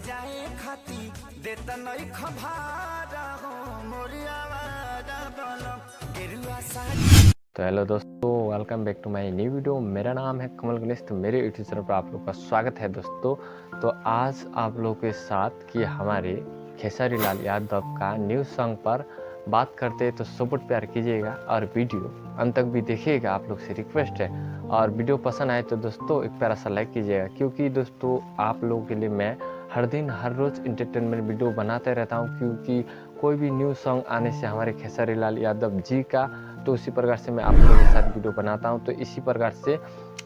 जाए खाती देता नहीं खभारा हो मोरिया गेरुआ साड़ी। तो हेलो दोस्तों, welcome back to my new video. मेरा नाम है कमल गणेश। तो मेरे यूट्यूब चैनल पर आप लोग का स्वागत है दोस्तों। तो आज आप लोगों के साथ कि हमारे खेसारी लाल यादव का न्यू सॉन्ग पर बात करते हैं, तो सपोर्ट प्यार कीजिएगा और वीडियो अंत तक भी देखिएगा, आप लोग से रिक्वेस्ट है। और वीडियो पसंद आए तो दोस्तों एक प्यारा सा लाइक कीजिएगा, क्योंकि दोस्तों आप लोगों के लिए मैं हर दिन हर रोज़ इंटरटेनमेंट वीडियो बनाते रहता हूँ, क्योंकि कोई भी न्यू सॉन्ग आने से हमारे खेसारी लाल यादव जी का, तो उसी प्रकार से मैं आप लोगों के साथ वीडियो बनाता हूं। तो इसी प्रकार से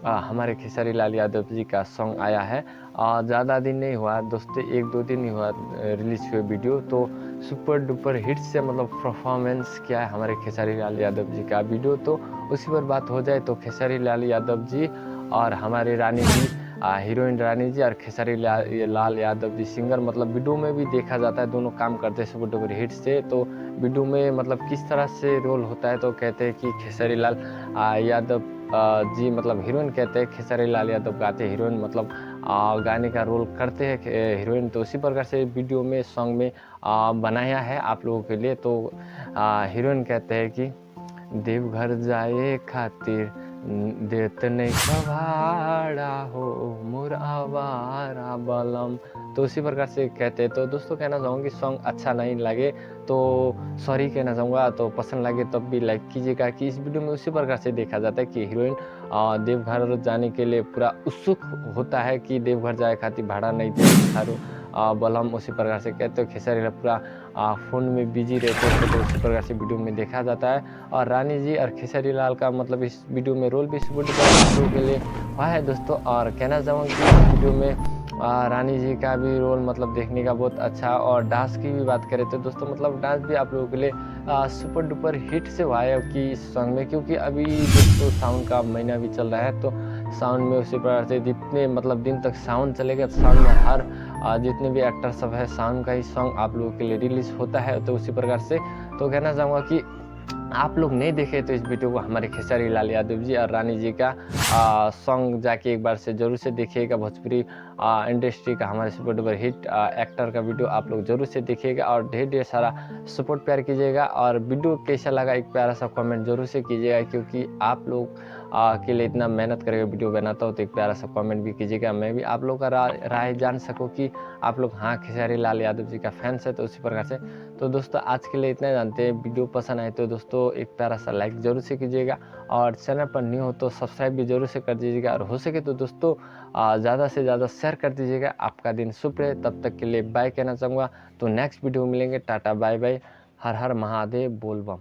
हमारे खेसारी लाल यादव जी का सॉन्ग आया है। ज़्यादा दिन नहीं हुआ दोस्तों, एक दो दिन ही हुआ रिलीज हुए वीडियो। तो सुपर डुपर हिट से मतलब परफॉर्मेंस किया है हमारे खेसारी लाल यादव जी का वीडियो। तो उसी पर बात हो जाए तो खेसारी लाल यादव जी और हमारे रानी जी, हीरोइन रानी जी और खेसारी लाल यादव जी सिंगर, मतलब वीडियो में भी देखा जाता है दोनों काम करते हैं सुपर डुपर हिट से। तो वीडियो में मतलब किस तरह से रोल होता है, तो कहते हैं कि खेसारी लाल यादव जी मतलब हीरोइन कहते हैं, खेसारी लाल यादव गाते हीरोइन, मतलब गाने का रोल करते हैं हीरोइन। तो उसी प्रकार से वीडियो में सॉन्ग में बनाया है आप लोगों के लिए। तो हीरोइन कहते हैं कि देवघर जाए खातिर देत नहीं भाड़ा हो मोर आवारा बलम। तो उसी प्रकार से कहते हैं। तो दोस्तों कहना चाहूँगी सॉन्ग अच्छा नहीं लगे तो सॉरी कहना चाहूँगा, तो पसंद लगे तब भी लाइक कीजिएगा। कि इस वीडियो में उसी प्रकार से देखा जाता है कि हीरोइन देवघर जाने के लिए पूरा उत्सुक होता है कि देवघर जाए खातिर भाड़ा नहीं दे थारू बलम। उसी प्रकार से कहते हो खेसारी लाल पूरा फ़ोन में बिजी रहते हैं। तो उसी प्रकार से वीडियो में देखा जाता है। और रानी जी और खेसारी लाल का मतलब इस वीडियो में रोल भी सुपर डुपर के लिए हुआ है दोस्तों। और कहना चाहूँगा कि इस वीडियो में रानी जी का भी रोल मतलब देखने का बहुत अच्छा। और डांस की भी बात करें तो दोस्तों मतलब डांस भी आप लोगों के लिए सुपर डुपर हिट से हुआ है कि इस सॉन्ग में, क्योंकि अभी दोस्तों साउंड का महीना भी चल रहा है। तो साउंड में उसी प्रकार से जितने मतलब दिन तक साउंड चलेगा, साउंड में हर जितने भी एक्टर सब है साउंड का ही सॉन्ग आप लोगों के लिए रिलीज होता है। तो उसी प्रकार से तो कहना चाहूँगा कि आप लोग नहीं देखे तो इस वीडियो को हमारे खेसारी लाल यादव जी और रानी जी का सॉन्ग जाके एक बार से जरूर से देखिएगा। भोजपुरी इंडस्ट्री का हमारे सुपर डुपर हिट एक्टर का वीडियो आप लोग जरूर से देखिएगा और ढेर ढेर सारा सपोर्ट प्यार कीजिएगा। और वीडियो कैसा लगा एक प्यारा सा कमेंट जरूर से कीजिएगा, क्योंकि आप लोग के लिए इतना मेहनत करके वीडियो बनाता हूँ। तो एक प्यारा सा कमेंट भी कीजिएगा, मैं भी आप लोग का राय जान सकूँ कि आप लोग हाँ खेसारी लाल यादव जी का फैंस है। तो उसी प्रकार से तो दोस्तों आज के लिए इतना जानते हैं। वीडियो पसंद आए तो दोस्तों एक प्यारा सा लाइक जरूर से कीजिएगा और चैनल पर न्यू हो तो सब्सक्राइब भी जरूर से कर दीजिएगा। और हो सके तो दोस्तों ज़्यादा से ज़्यादा शेयर कर दीजिएगा। आपका दिन शुभ रहे, तब तक के लिए बाय कहना चाहूँगा। तो नेक्स्ट वीडियो मिलेंगे, टाटा बाय बाय, हर हर महादेव, बोल बम।